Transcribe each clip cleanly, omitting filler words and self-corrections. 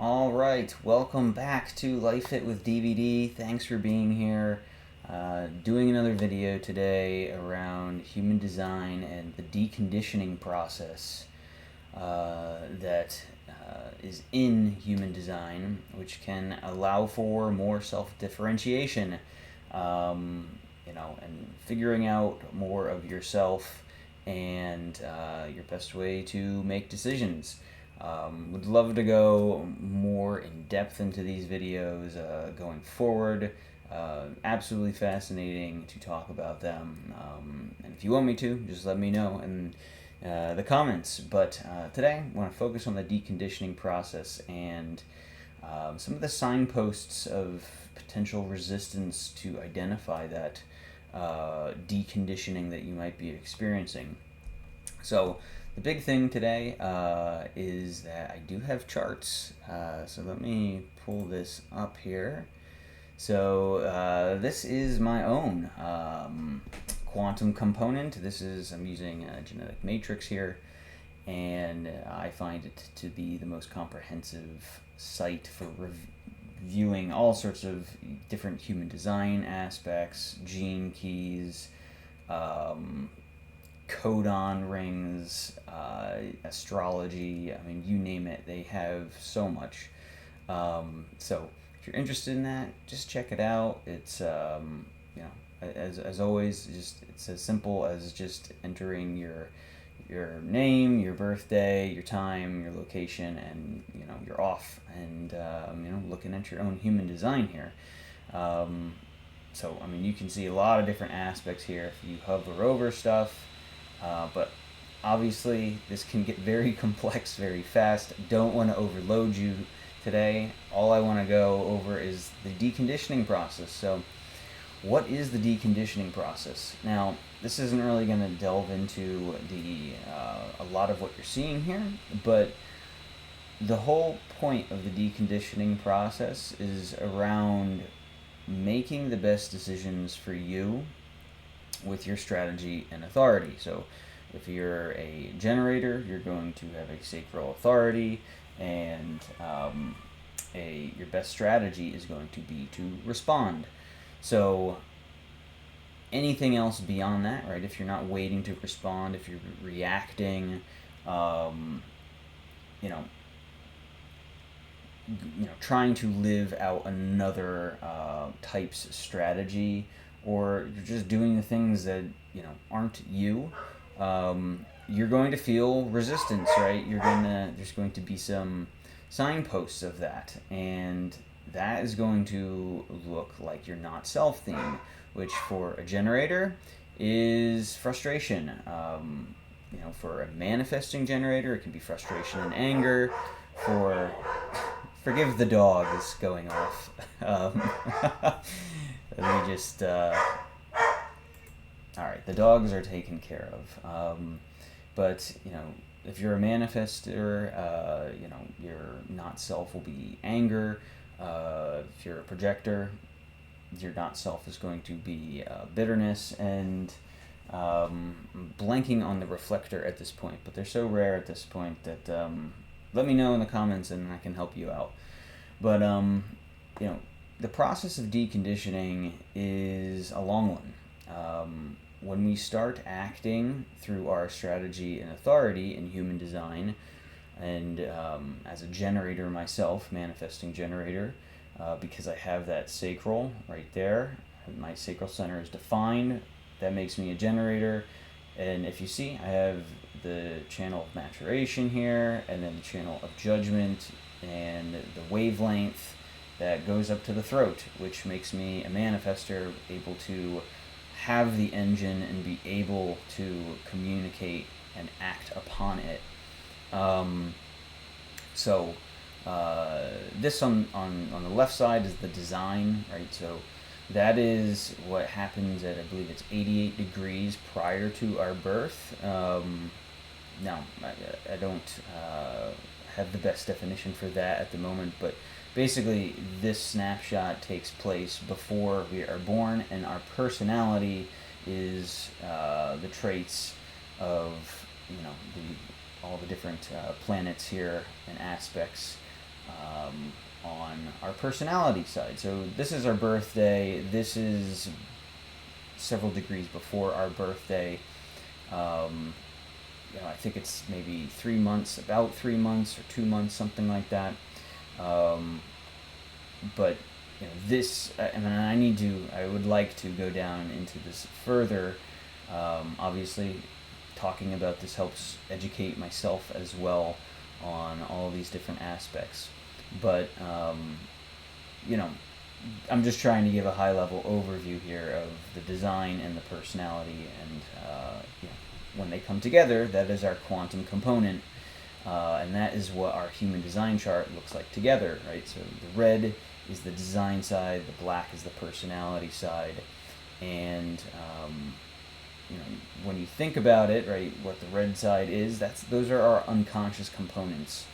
All right, welcome back to Life Fit with DVD. Thanks for being here. Doing another video today around human design and the deconditioning process that is in human design, which can allow for more self-differentiation, and figuring out more of yourself and your best way to make decisions. Would love to go more in depth into these videos going forward. Absolutely fascinating to talk about them. And if you want me to, just let me know in the comments. But today, I want to focus on the deconditioning process and some of the signposts of potential resistance to identify that deconditioning that you might be experiencing. So the big thing today is that I do have charts. So let me pull this up here. So this is my own quantum component. I'm using a genetic matrix here, and I find it to be the most comprehensive site for reviewing all sorts of different human design aspects, gene keys, codon rings, astrology. I mean, you name it, they have so much. So if you're interested in that, just check it out. It's as always, it's as simple as just entering your name, your birthday, your time, your location, and you're off, and looking at your own human design here. So I mean, you can see a lot of different aspects here if you hover over stuff. But obviously, this can get very complex very fast. Don't want to overload you today. All I want to go over is the deconditioning process. So, what is the deconditioning process? Now, this isn't really going to delve into a lot of what you're seeing here, but the whole point of the deconditioning process is around making the best decisions for you with your strategy and authority. So if you're a generator, you're going to have a sacral authority, and your best strategy is going to be to respond. So anything else beyond that, right? If you're not waiting to respond, if you're reacting, trying to live out another type's strategy, or you're just doing the things that aren't you, you're going to feel resistance, right? There's going to be some signposts of that, and that is going to look like your not self theme, which for a generator is frustration. For a manifesting generator, it can be frustration and anger. Forgive the dog is going off. Let me just. All right, the dogs are taken care of. But if you're a manifester, your not self will be anger. If you're a projector, your not self is going to be bitterness, and blanking on the reflector at this point. But they're so rare at this point that let me know in the comments and I can help you out. But the process of deconditioning is a long one. When we start acting through our strategy and authority in human design, and as a generator myself, manifesting generator, because I have that sacral right there, my sacral center is defined, that makes me a generator. And if you see, I have the channel of maturation here, and then the channel of judgment, and the wavelength that goes up to the throat, which makes me a manifester, able to have the engine and be able to communicate and act upon it. This on the left side is the design, right? So that is what happens at, I believe it's 88 degrees prior to our birth. Now, I don't have the best definition for that at the moment, but basically this snapshot takes place before we are born, and our personality is the traits of all the different planets here and aspects on our personality side. So this is our birthday. This is several degrees before our birthday. I think it's maybe 3 months, about 3 months or 2 months, something like that. But this, I would like to go down into this further. Obviously, talking about this helps educate myself as well on all these different aspects. But, I'm just trying to give a high level overview here of the design and the personality, and when they come together, that is our quantum component, and that is what our human design chart looks like together, right? So the red is the design side, the black is the personality side, and when you think about it, right, what the red side is, those are our unconscious components.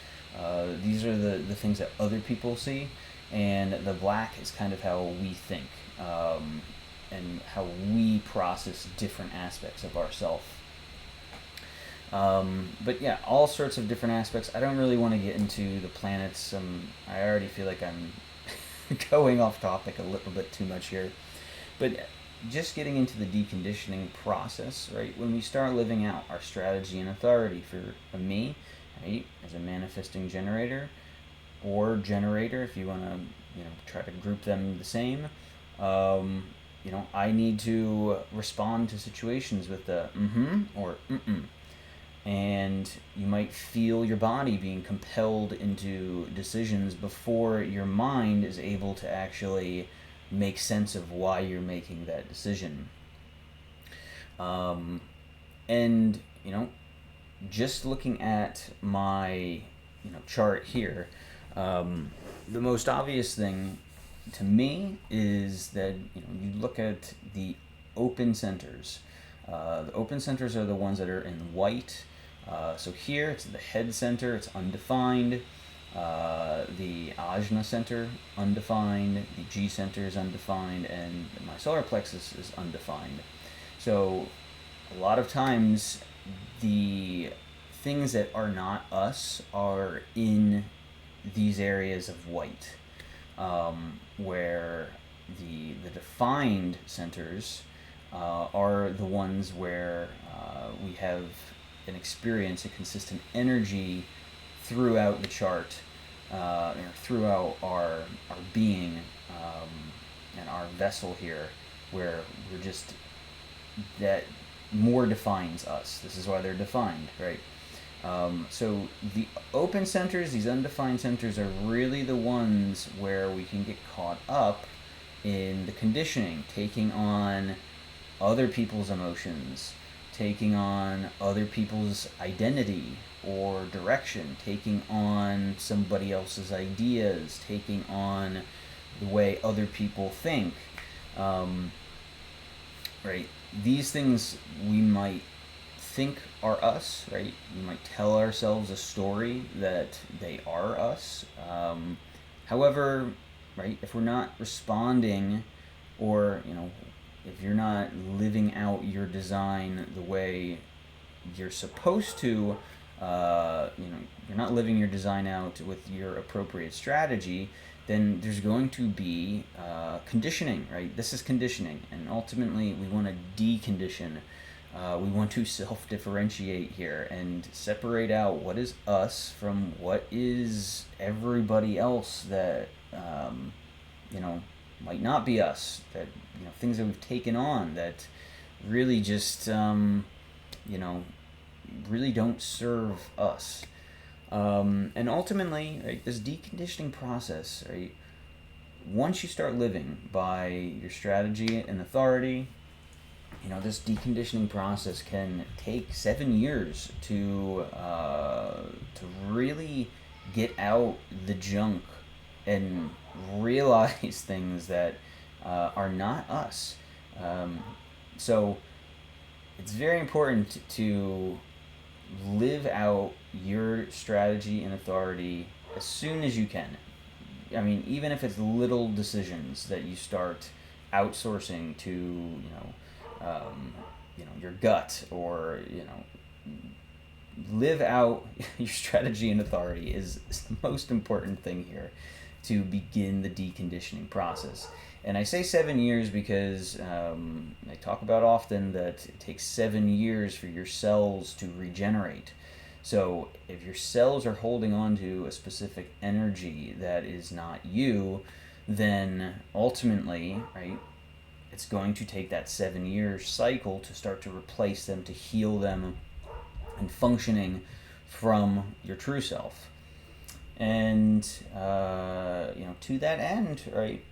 These are the things that other people see, and the black is kind of how we think, and how we process different aspects of ourselves. But yeah, all sorts of different aspects. I don't really want to get into the planets. I already feel like I'm going off topic a little bit too much here. But just getting into the deconditioning process, right? When we start living out our strategy and authority, for me, right, as a manifesting generator, or generator, if you want to, try to group them the same, I need to respond to situations with the or mm-mm. And you might feel your body being compelled into decisions before your mind is able to actually make sense of why you're making that decision. And just looking at my chart here, the most obvious thing to me is that you look at the open centers. The open centers are the ones that are in white. So here it's the head center, it's undefined. The ajna center, undefined. The G center is undefined, and my solar plexus is undefined. So a lot of times the things that are not us are in these areas of white, where the defined centers are the ones where we have a consistent energy throughout the chart, throughout our being, and our vessel here, where we're just, that more defines us. This is why they're defined, right? So the open centers, these undefined centers, are really the ones where we can get caught up in the conditioning, taking on other people's emotions, taking on other people's identity or direction, taking on somebody else's ideas, taking on the way other people think. Right? These things we might think are us, right? We might tell ourselves a story that they are us. However, right, if we're not responding, or if you're not living out your design the way you're supposed to, you're not living your design out with your appropriate strategy, then there's going to be conditioning, right? This is conditioning, and ultimately we want to decondition. We want to self-differentiate here and separate out what is us from what is everybody else that, might not be us, that, things that we've taken on that really just, really don't serve us. And ultimately, right, this deconditioning process, right, once you start living by your strategy and authority, this deconditioning process can take 7 years to really get out the junk and realize things that are not us. So it's very important to live out your strategy and authority as soon as you can. I mean, even if it's little decisions that you start outsourcing to, your gut, or live out your strategy and authority is the most important thing here to begin the deconditioning process. And I say 7 years because I talk about often that it takes 7 years for your cells to regenerate. So if your cells are holding on to a specific energy that is not you, then ultimately, right, it's going to take that 7 year cycle to start to replace them, to heal them, and functioning from your true self. And to that end, right,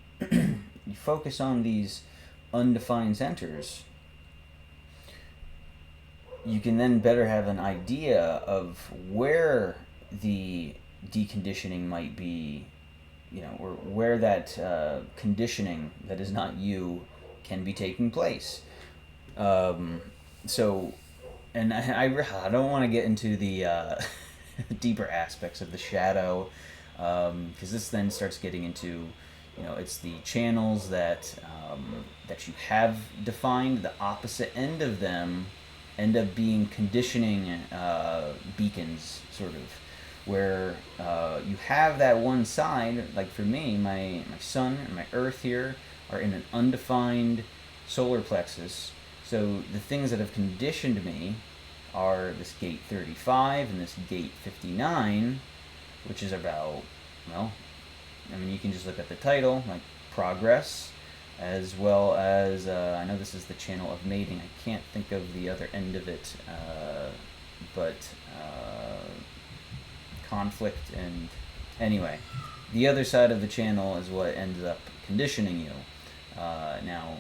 you focus on these undefined centers, you can then better have an idea of where the deconditioning might be, or where that conditioning that is not you can be taking place. So, and I don't want to get into the deeper aspects of the shadow, because this then starts getting into, it's the channels that that you have defined. The opposite end of them end up being conditioning beacons, sort of, where you have that one side. Like for me, my sun and my earth here are in an undefined solar plexus. So the things that have conditioned me are this gate 35 and this gate 59, which is about, well, I mean, you can just look at the title, like progress, as well as, I know this is the channel of mating. I can't think of the other end of it, but conflict. And anyway, the other side of the channel is what ends up conditioning you. Now,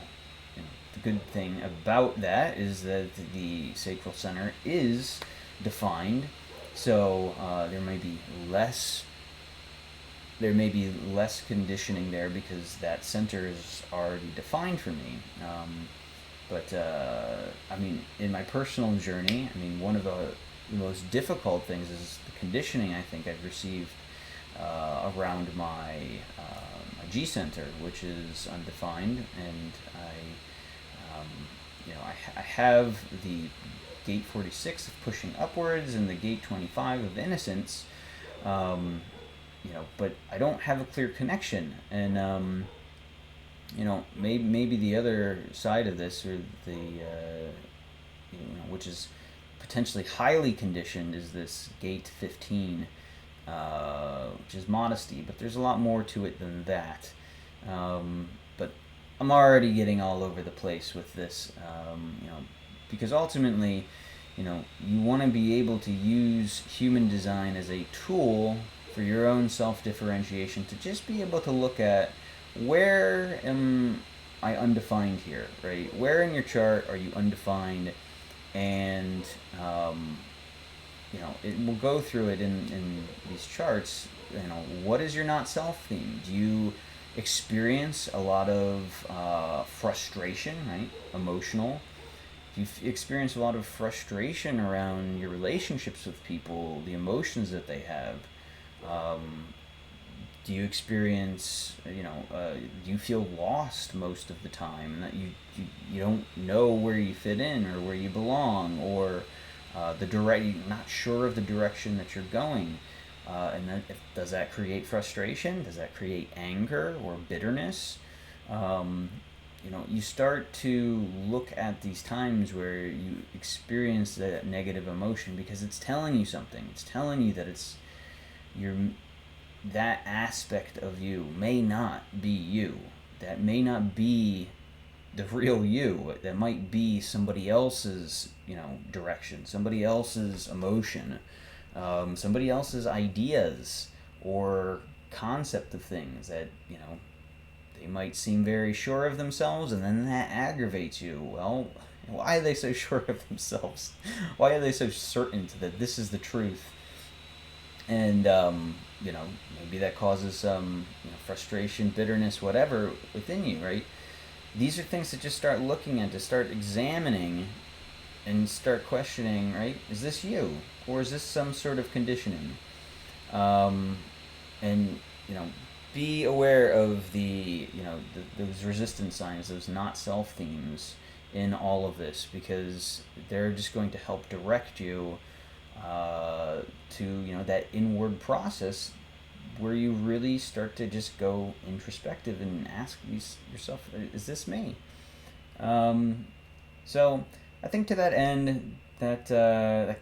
the good thing about that is that the sacral center is defined, so there may be less conditioning there because that center is already defined for me. But I mean, in my personal journey, I mean, one of the most difficult things is the conditioning I think I've received around my G center, which is undefined, and I have the gate 46 of pushing upwards and the gate 25 of innocence, but I don't have a clear connection. And maybe the other side of this, or the which is potentially highly conditioned, is this gate 15, which is modesty, but there's a lot more to it than that. But I'm already getting all over the place with this, because ultimately, you want to be able to use human design as a tool for your own self-differentiation, to just be able to look at, where am I undefined here, right? Where in your chart are you undefined? And it will go through it in these charts. What is your not self theme? Do you experience a lot of frustration, right? Emotional. Do you experience a lot of frustration around your relationships with people, the emotions that they have? Do you experience, do you feel lost most of the time, that you don't know where you fit in or where you belong, or you're not sure of the direction that you're going? And then, does that create frustration? Does that create anger or bitterness? You start to look at these times where you experience that negative emotion, because it's telling you something. It's telling you that that aspect of you may not be you. That may not be the real you. That might be somebody else's, direction, somebody else's emotion, somebody else's ideas or concept of things that, they might seem very sure of themselves, and then that aggravates you. Well, why are they so sure of themselves? Why are they so certain that this is the truth? And maybe that causes some frustration, bitterness, whatever within you, right? These are things to just start looking at, to start examining, and start questioning, right? Is this you, or is this some sort of conditioning? And be aware of those resistance signs, those not self themes in all of this, because they're just going to help direct you to, that inward process where you really start to just go introspective and ask yourself, is this me? Um, so I think to that end, that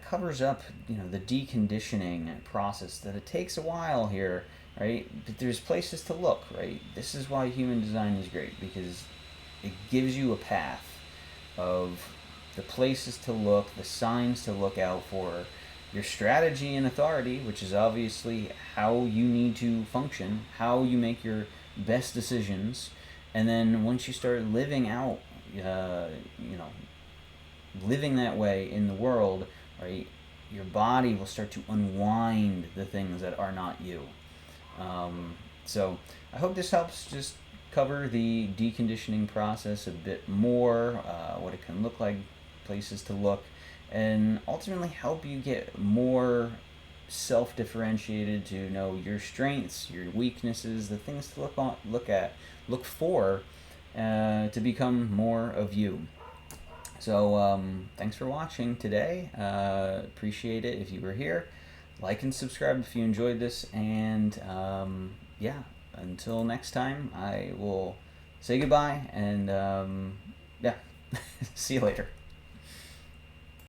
covers up, the deconditioning process, that it takes a while here, right? But there's places to look, right? This is why human design is great, because it gives you a path of the places to look, the signs to look out for, your strategy and authority, which is obviously how you need to function, how you make your best decisions, and then once you start living out, you know, living that way in the world, right, your body will start to unwind the things that are not you. So I hope this helps just cover the deconditioning process a bit more, what it can look like, places to look, and ultimately help you get more self-differentiated, to know your strengths, your weaknesses, the things to look for, to become more of you. So thanks for watching today. Appreciate it if you were here. Like and subscribe if you enjoyed this, and yeah, until next time, I will say goodbye, and yeah, see you later.